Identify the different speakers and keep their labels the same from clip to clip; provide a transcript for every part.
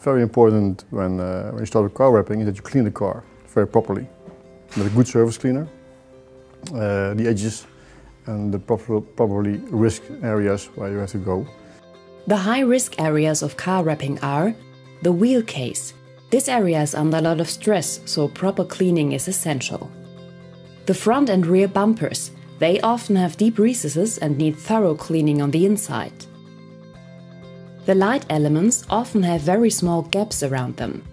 Speaker 1: very important when you start with car wrapping is that you clean the car very properly with a good surface cleaner, the edges and the probably risk areas where you have to go.
Speaker 2: The high-risk areas of car wrapping are the wheel case. This area is under a lot of stress, so proper cleaning is essential. The front and rear bumpers. They often have deep recesses and need thorough cleaning on the inside. The light elements often have very small gaps around them.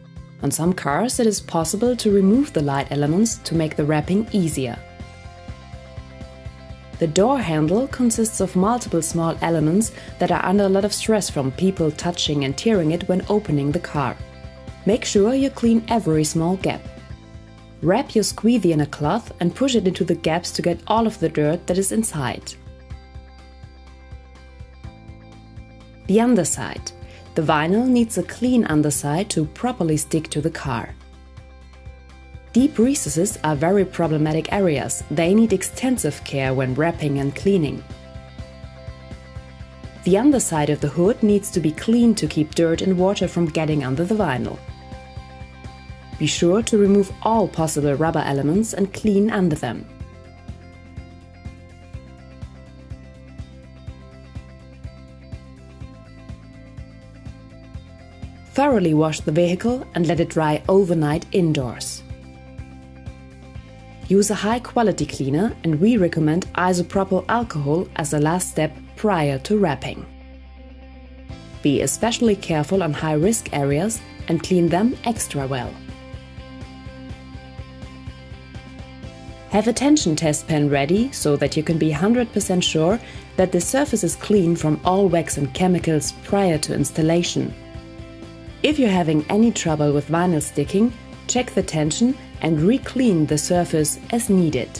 Speaker 2: On some cars it is possible to remove the light elements to make the wrapping easier. The door handle consists of multiple small elements that are under a lot of stress from people touching and tearing it when opening the car. Make sure you clean every small gap. Wrap your squeegee in a cloth and push it into the gaps to get all of the dirt that is inside. The underside. The vinyl needs a clean underside to properly stick to the car. Deep recesses are very problematic areas. They need extensive care when wrapping and cleaning. The underside of the hood needs to be cleaned to keep dirt and water from getting under the vinyl. Be sure to remove all possible rubber elements and clean under them. Thoroughly wash the vehicle and let it dry overnight indoors. Use a high-quality cleaner, and we recommend isopropyl alcohol as a last step prior to wrapping. Be especially careful on high-risk areas and clean them extra well. Have a tension test pen ready so that you can be 100% sure that the surface is clean from all wax and chemicals prior to installation. If you're having any trouble with vinyl sticking, check the tension and re-clean the surface as needed.